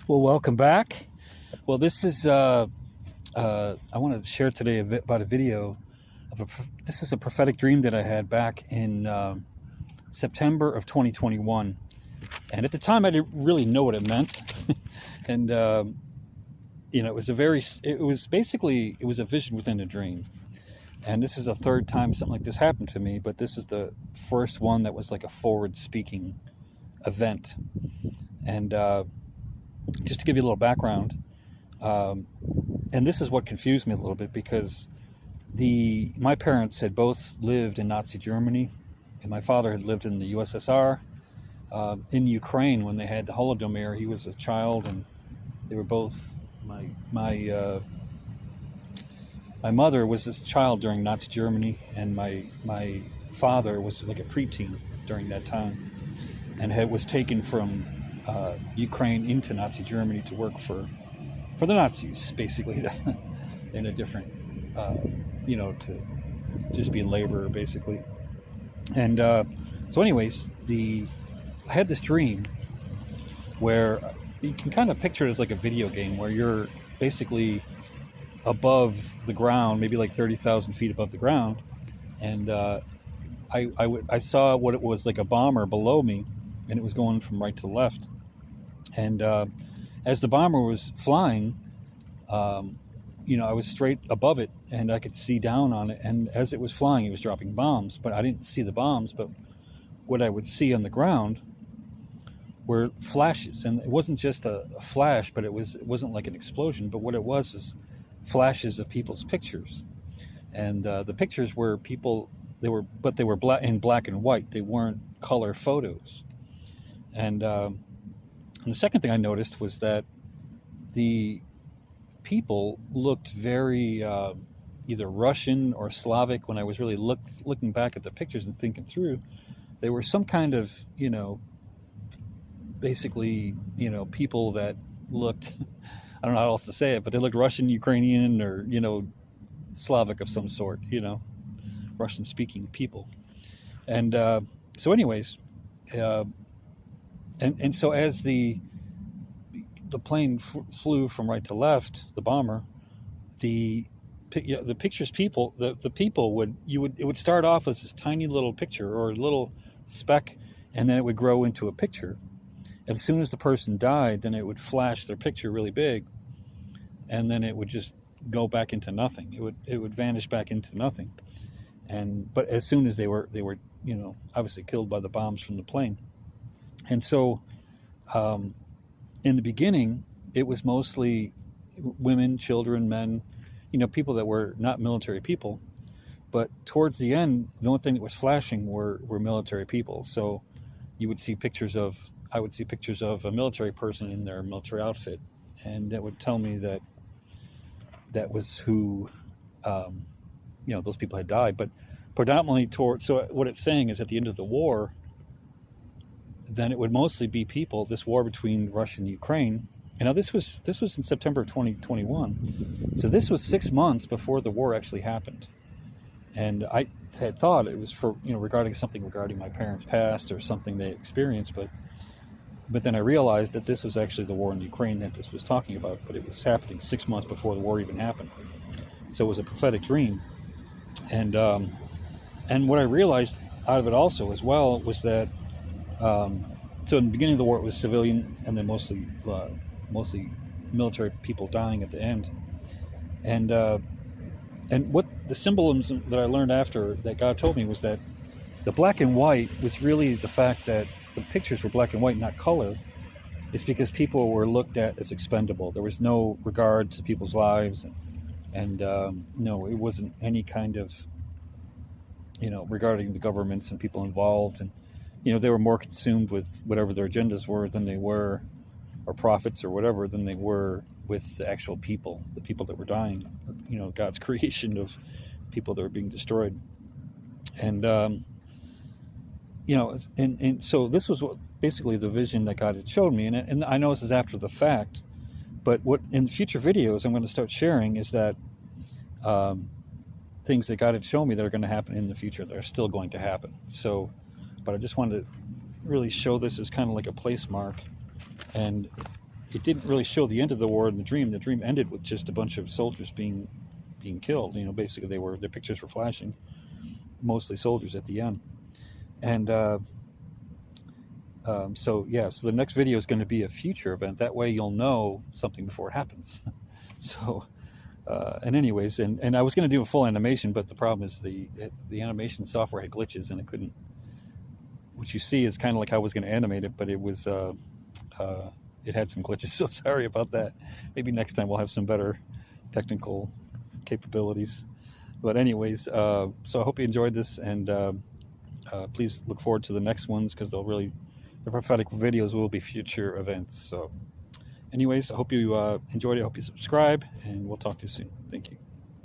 Well, welcome back. Well, this is I want to share today about a video of this is a prophetic dream that I had back in September of 2021, and at the time I didn't really know what it meant, and it was it was a vision within a dream, and this is the third time something like this happened to me, but this is the first one that was like a forward-speaking event, and just to give you a little background, and this is what confused me a little bit, because my parents had both lived in Nazi Germany, and my father had lived in the USSR, in Ukraine when they had the Holodomor. He was a child, and they were both my mother was a child during Nazi Germany, and my father was like a preteen during that time, and was taken from Ukraine into Nazi Germany to work for the Nazis, basically, in a different, to just be a laborer, basically. And so anyways, I had this dream where you can kind of picture it as like a video game where you're basically above the ground, maybe like 30,000 feet above the ground, and I saw what it was, like a bomber below me, and it was going from right to left. And as the bomber was flying, I was straight above it, and I could see down on it. And as it was flying, it was dropping bombs, but I didn't see the bombs. But what I would see on the ground were flashes, and it wasn't just a flash, but it wasn't like an explosion. But what it was flashes of people's pictures, and the pictures were people. They were in black and white. They weren't color photos, and the second thing I noticed was that the people looked very either Russian or Slavic. When I was really looking back at the pictures and thinking through, they were some kind of, basically, people that looked, I don't know how else to say it, but they looked Russian, Ukrainian, or, Slavic of some sort, Russian-speaking people. And so anyways, and so as the plane flew from right to left, the bomber, the pictures people, the people it would start off as this tiny little picture or a little speck, and then it would grow into a picture. As soon as the person died, then it would flash their picture really big, and then it would just go back into nothing. It would vanish back into nothing. But as soon as they were obviously killed by the bombs from the plane. And so in the beginning, it was mostly women, children, men, people that were not military people. But towards the end, the only thing that was flashing were military people. So you would see I would see pictures of a military person in their military outfit. And that would tell me that was who, those people had died. But predominantly so what it's saying is at the end of the war, then it would mostly be people, this war between Russia and Ukraine. And now this was in September of 2021. So this was 6 months before the war actually happened. And I had thought it was for, regarding my parents' past or something they experienced, but then I realized that this was actually the war in Ukraine that this was talking about, but it was happening 6 months before the war even happened. So it was a prophetic dream. And what I realized out of it also as well was that so in the beginning of the war, it was civilian, and then mostly military people dying at the end. And what the symbolism that I learned after that God told me was that the black and white was really the fact that the pictures were black and white, not color. It's because people were looked at as expendable. There was no regard to people's lives, and no, it wasn't any kind of, regarding the governments and people involved, and they were more consumed with whatever their agendas were than they were, or profits or whatever, than they were with the actual people, the people that were dying, God's creation of people that were being destroyed. And, and so this was basically the vision that God had showed me. And I know this is after the fact, but what in future videos I'm going to start sharing is that things that God had shown me that are going to happen in the future, that are still going to happen. So, but I just wanted to really show this as kind of like a place mark. And it didn't really show the end of the war in the dream. The dream ended with just a bunch of soldiers being killed. You know, basically their pictures were flashing, mostly soldiers at the end. And so yeah, so the next video is going to be a future event. That way you'll know something before it happens. So and anyways, and I was going to do a full animation, but the problem is the animation software had glitches and it couldn't. What you see is kind of like how I was going to animate it, but it was it had some glitches. So sorry about that. Maybe next time we'll have some better technical capabilities. But anyways, so I hope you enjoyed this, and please look forward to the next ones, because the prophetic videos will be future events. So anyways, I hope you enjoyed it. I hope you subscribe, and we'll talk to you soon. Thank you.